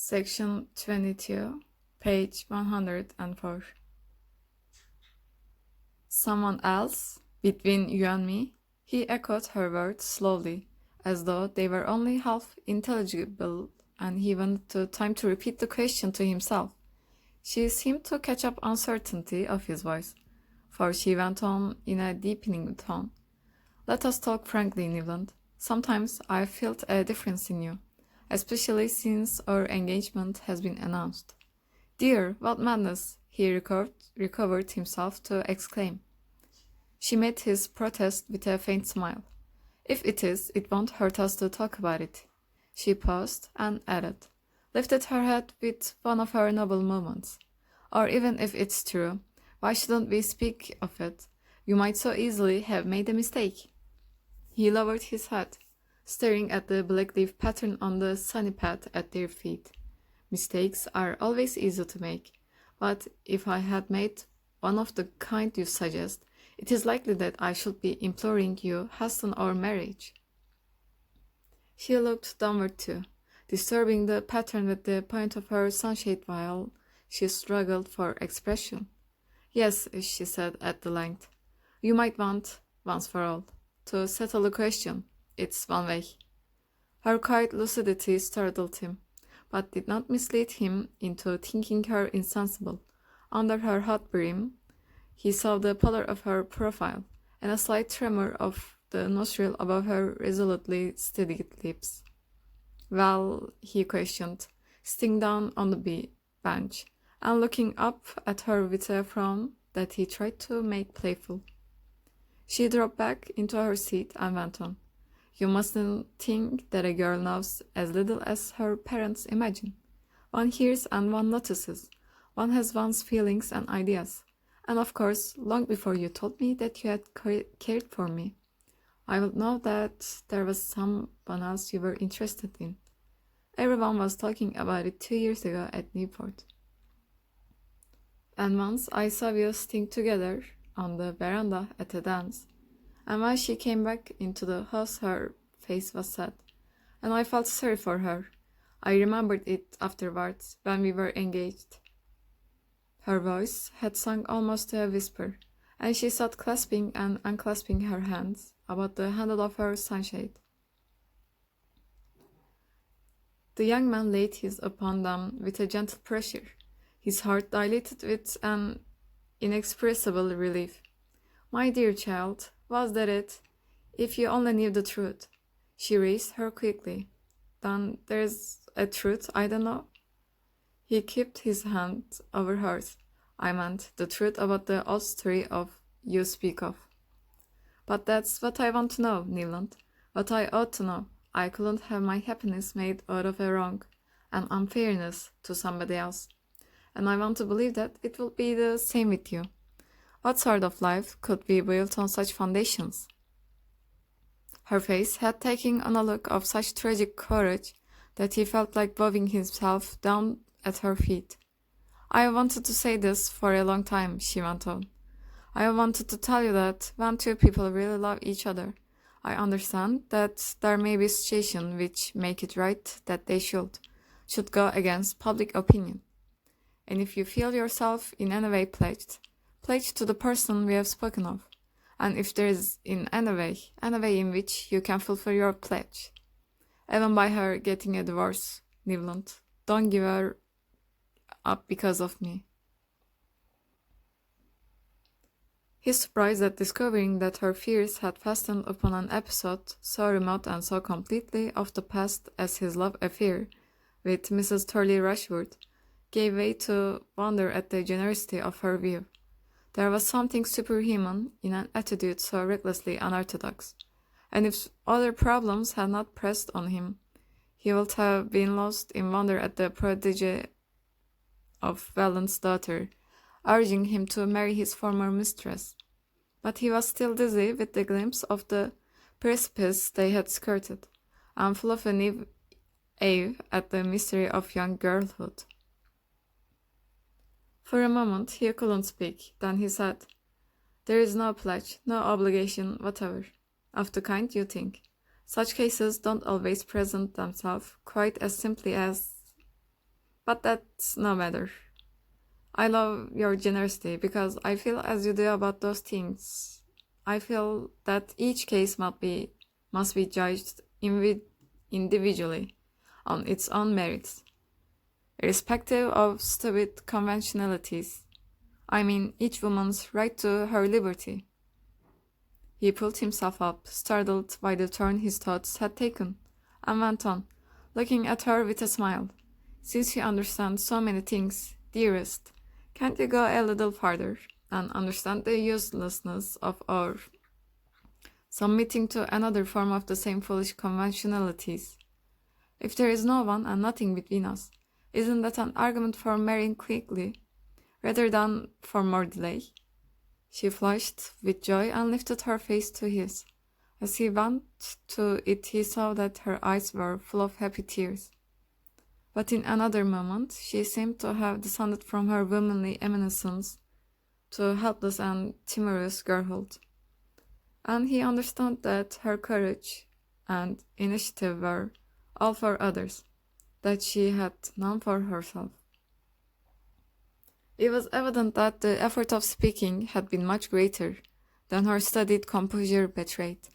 Section 22, page 104. Someone else? Between you and me? He echoed her words slowly, as though they were only half intelligible, and he wanted time to repeat the question to himself. She seemed to catch up uncertainty of his voice, for she went on in a deepening tone. Let us talk frankly, Newland. Sometimes I felt a difference in you, especially since our engagement has been announced. Dear, what madness! He recovered himself to exclaim. She met his protest with a faint smile. If it is, it won't hurt us to talk about it. She paused and added, lifted her head with one of her noble moments. Or even if it's true, why shouldn't we speak of it? You might so easily have made a mistake. He lowered his head, staring at the black leaf pattern on the sunny path at their feet. Mistakes are always easy to make, but if I had made one of the kind you suggest, it is likely that I should be imploring you hasten our marriage. She looked downward too, disturbing the pattern with the point of her sunshade while she struggled for expression. Yes, she said at length, you might want, once for all, to settle the question. It's one way. Her quiet lucidity startled him, but did not mislead him into thinking her insensible. Under her hot brim, he saw the pallor of her profile, and a slight tremor of the nostril above her resolutely steadied lips. Well, he questioned, sitting down on the bench, and looking up at her with a frown that he tried to make playful. She dropped back into her seat and went on. You mustn't think that a girl knows as little as her parents imagine. One hears and one notices. One has one's feelings and ideas. And of course, long before you told me that you had cared for me, I would know that there was someone else you were interested in. Everyone was talking about it 2 years ago at Newport. And once I saw you sitting together on the veranda at a dance. And when she came back into the house, her face was sad, and I felt sorry for her. I remembered it afterwards, when we were engaged. Her voice had sunk almost to a whisper, and she sat clasping and unclasping her hands about the handle of her sunshade. The young man laid his upon them with a gentle pressure, his heart dilated with an inexpressible relief. My dear child, was that it? If you only knew the truth. She raised her quickly. Then there's a truth I don't know? He kept his hand over hers. I meant the truth about the old story of you speak of. But that's what I want to know, Newland. What I ought to know. I couldn't have my happiness made out of a wrong, an unfairness to somebody else. And I want to believe that it will be the same with you. What sort of life could be built on such foundations? Her face had taken on a look of such tragic courage that he felt like bowing himself down at her feet. I have wanted to say this for a long time, she went on. I have wanted to tell you that when two people really love each other, I understand that there may be situations which make it right that they should go against public opinion. And if you feel yourself in any way pledged to the person we have spoken of, and if there is in any way in which you can fulfill your pledge, even by her getting a divorce, Newland, don't give her up because of me. His surprise at discovering that her fears had fastened upon an episode so remote and so completely of the past as his love affair with Mrs. Turley Rushworth gave way to wonder at the generosity of her view. There was something superhuman in an attitude so recklessly unorthodox, and if other problems had not pressed on him, he would have been lost in wonder at the prodigy of Welland's daughter, urging him to marry his former mistress. But he was still dizzy with the glimpse of the precipice they had skirted, and full of a new awe at the mystery of young girlhood. For a moment he couldn't speak, then he said, There is no pledge, no obligation whatever, of the kind you think. Such cases don't always present themselves quite as simply as But that's no matter. I love your generosity because I feel as you do about those things. I feel that each case must be judged individually on its own merits, irrespective of stupid conventionalities. I mean, each woman's right to her liberty. He pulled himself up, startled by the turn his thoughts had taken, and went on, looking at her with a smile. Since you understand so many things, dearest, can't you go a little farther and understand the uselessness of our submitting to another form of the same foolish conventionalities? If there is no one and nothing between us, isn't that an argument for marrying quickly, rather than for more delay? She flushed with joy and lifted her face to his. As he bent to it, he saw that her eyes were full of happy tears. But in another moment, she seemed to have descended from her womanly eminence to helpless and timorous girlhood. And he understood that her courage and initiative were all for others, that she had none for herself. It was evident that the effort of speaking had been much greater than her studied composure betrayed,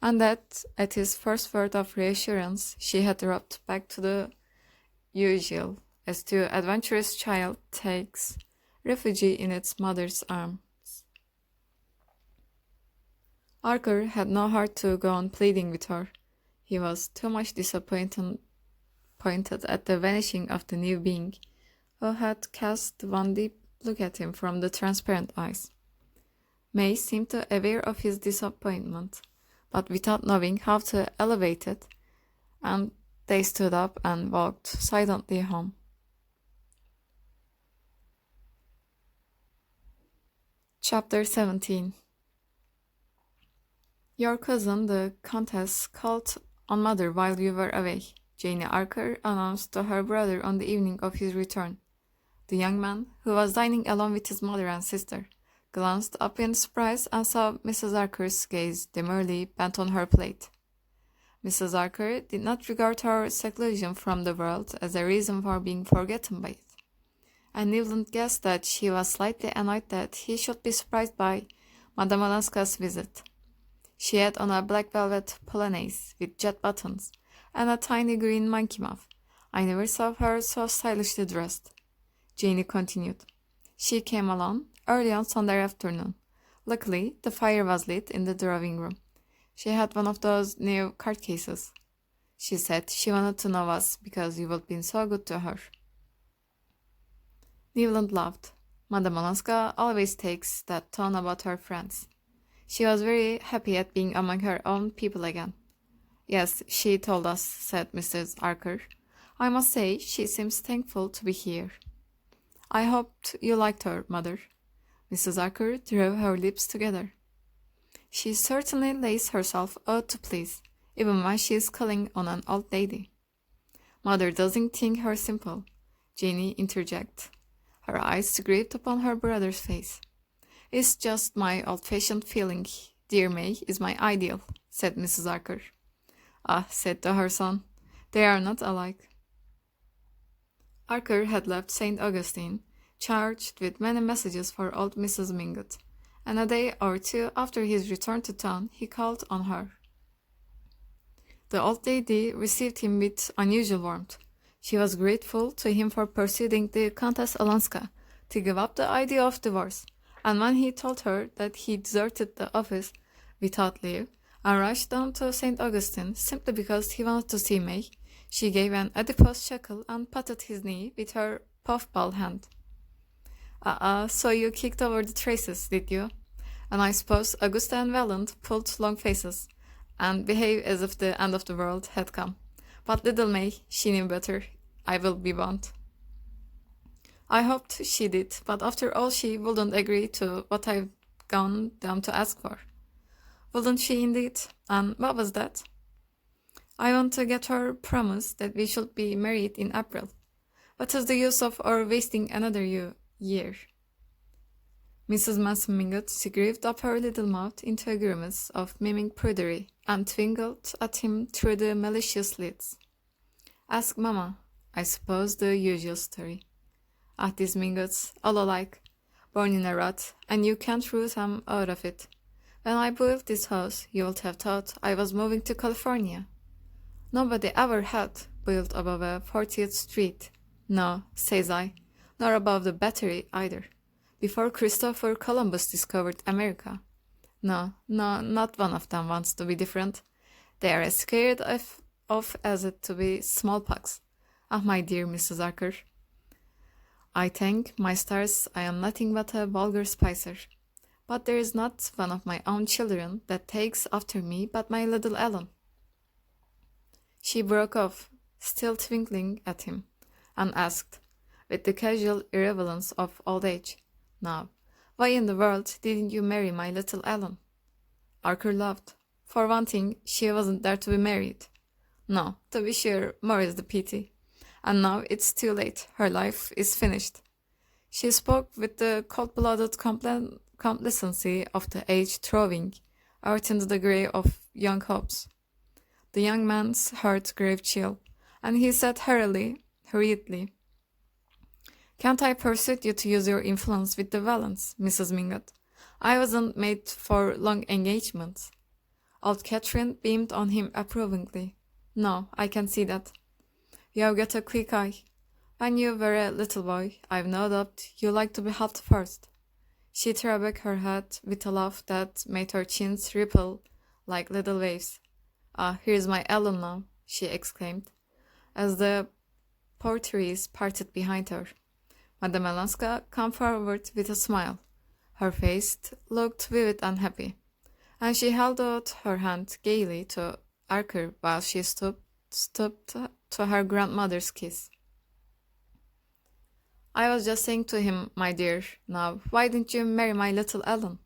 and that at his first word of reassurance she had dropped back to the usual, as the adventurous child takes refuge in its mother's arms. Arthur had no heart to go on pleading with her. He was too much disappointed at the vanishing of the new being, who had cast one deep look at him from the transparent eyes. May seemed to aware of his disappointment, but without knowing how to elevate it, and they stood up and walked silently home. Chapter 17. Your cousin, the Countess, called on Mother while you were away, Janie Archer announced to her brother on the evening of his return. The young man, who was dining alone with his mother and sister, glanced up in surprise and saw Mrs. Archer's gaze demurely bent on her plate. Mrs. Archer did not regard her seclusion from the world as a reason for being forgotten by it, and Newland guessed that she was slightly annoyed that he should be surprised by Madame Olenska's visit. She had on a black velvet polonaise with jet buttons and a tiny green monkey muff. I never saw her so stylishly dressed. Janie continued. She came alone early on Sunday afternoon. Luckily, the fire was lit in the drawing room. She had one of those new card cases. She said she wanted to know us because you had been so good to her. Newland laughed. Madame Olenska always takes that tone about her friends. She was very happy at being among her own people again. Yes, she told us, said Mrs. Archer. I must say she seems thankful to be here. I hoped you liked her, Mother. Mrs. Archer drew her lips together. She certainly lays herself out to please, even when she is calling on an old lady. Mother doesn't think her simple, Janie interjected. Her eyes gripped upon her brother's face. It's just my old-fashioned feeling. Dear May is my ideal, said Mrs. Archer. Ah, said to her son, they are not alike. Archer had left St. Augustine, charged with many messages for old Mrs. Mingott, and a day or two after his return to town he called on her. The old lady received him with unusual warmth. She was grateful to him for persuading the Countess Olenska to give up the idea of divorce, and when he told her that he deserted the office without leave and rushed down to St. Augustine simply because he wanted to see May, she gave an adipose chuckle and patted his knee with her puffball hand. So you kicked over the traces, did you? And I suppose Augusta and Welland pulled long faces and behaved as if the end of the world had come. But little May, she knew better, I will be bound. I hoped she did, but after all she wouldn't agree to what I've gone down to ask for. Wouldn't she indeed? And what was that? I want to get her promise that we should be married in April. What is the use of our wasting another year? Mrs. Manson Mingott screwed up her little mouth into a grimace of miming prudery and twinkled at him through the malicious lids. Ask Mama. I suppose the usual story. Ah, these Mingots, all alike. Born in a rut, and you can't root them out of it. When I built this house, you would have thought I was moving to California. Nobody ever had built above a 40th Street. No, says I, nor above the Battery either, before Christopher Columbus discovered America. No, no, not one of them wants to be different. They are as scared of as it to be smallpox. Ah, my dear Mrs. Archer, I thank my stars I am nothing but a vulgar spicer. But there is not one of my own children that takes after me but my little Ellen. She broke off, still twinkling at him, and asked, with the casual irrelevance of old age, "Now, why in the world didn't you marry my little Ellen?" Archer laughed. For one thing, she wasn't there to be married. No, to be sure, more is the pity. And now it's too late. Her life is finished. She spoke with the cold-blooded complacency of the age throwing out into the grey of young hopes. The young man's heart grew chill, and he said hurriedly, "Can't I persuade you to use your influence with the Vallens, Mrs. Mingot? I wasn't made for long engagements." Old Catherine beamed on him approvingly. "No, I can see that. You've got a quick eye. When you were a little boy, I've no doubt you liked to be helped first." She threw back her head with a laugh that made her chins ripple like little waves. "Ah, here's my Ellen now," she exclaimed, as the portieres parted behind her. Madame Olenska came forward with a smile. Her face looked vivid and happy, and she held out her hand gaily to Archer while she stooped to her grandmother's kiss. "I was just saying to him, my dear, now, why didn't you marry my little Ellen?"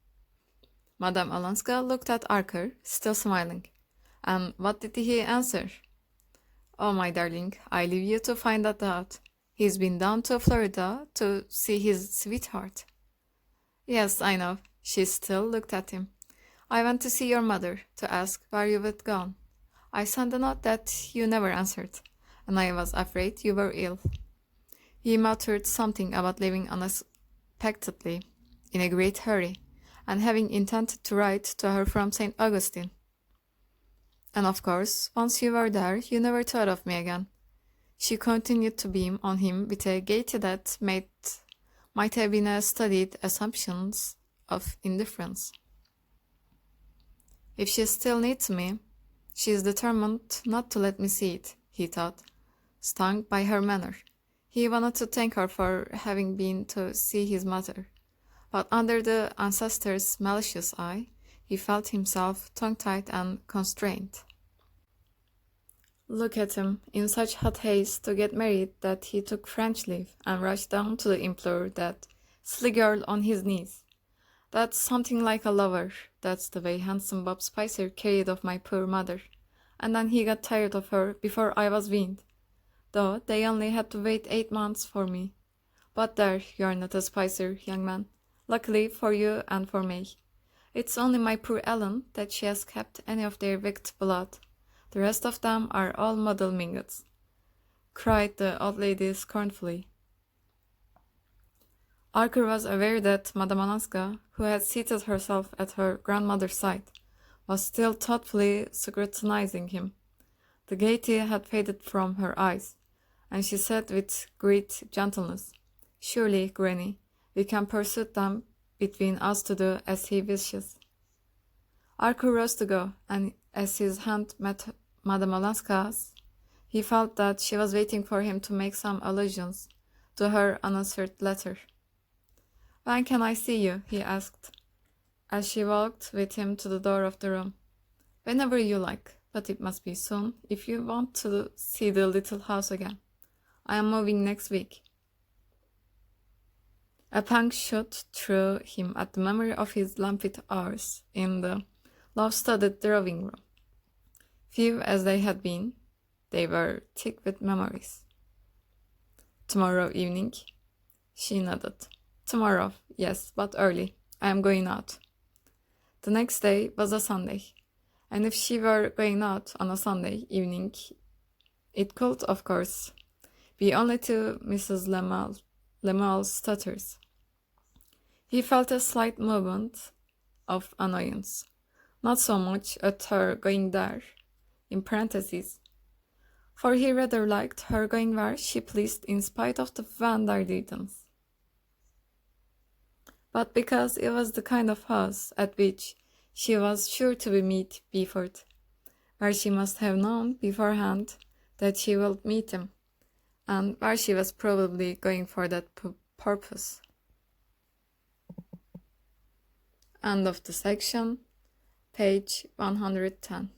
Madame Olenska looked at Archer, still smiling. "And what did he answer?" "Oh, my darling, I leave you to find that out. He's been down to Florida to see his sweetheart." "Yes, I know." She still looked at him. "I went to see your mother, to ask where you had gone. I sent a note that you never answered, and I was afraid you were ill." He muttered something about leaving unexpectedly, in a great hurry, and having intended to write to her from St. Augustine. "And of course, once you were there, you never thought of me again." She continued to beam on him with a gaiety that might have been a studied assumption of indifference. "If she still needs me, she is determined not to let me see it," he thought, stung by her manner. He wanted to thank her for having been to see his mother, but under the ancestor's malicious eye, he felt himself tongue-tied and constrained. Look at him, in such hot haste to get married that he took French leave and rushed down to implore that silly girl on his knees. That's something like a lover. That's the way handsome Bob Spicer carried off my poor mother. And then he got tired of her before I was weaned. Though they only had to wait 8 months for me. But there, you're not a Spicer, young man. Luckily for you and for me. It's only my poor Ellen that she has kept any of their wicked blood. The rest of them are all model Mingots," cried the old lady scornfully. Archer was aware that Madame Olenska, who had seated herself at her grandmother's side, was still thoughtfully scrutinizing him. The gaiety had faded from her eyes, and she said with great gentleness, "Surely, Granny, we can persuade them between us to do as he wishes." Archer rose to go, and as his hand met Madame Olenska's, he felt that she was waiting for him to make some allusions to her unanswered letter. "When can I see you?" he asked, as she walked with him to the door of the room. "Whenever you like, but it must be soon if you want to see the little house again. I am moving next week." A pang shot through him at the memory of his languid hours in the love-studded drawing room. Few as they had been, they were thick with memories. "Tomorrow evening?" She nodded. "Tomorrow, yes, but early. I am going out." The next day was a Sunday, and if she were going out on a Sunday evening, it could, of course, be only to Mrs. Lemuel's stutters. He felt a slight movement of annoyance, not so much at her going there, in parentheses, for he rather liked her going where she pleased in spite of the Van der Deedens, but because it was the kind of house at which she was sure to be meet Beaufort, where she must have known beforehand that she would meet him, and where she was probably going for that purpose. End of the section, page 110.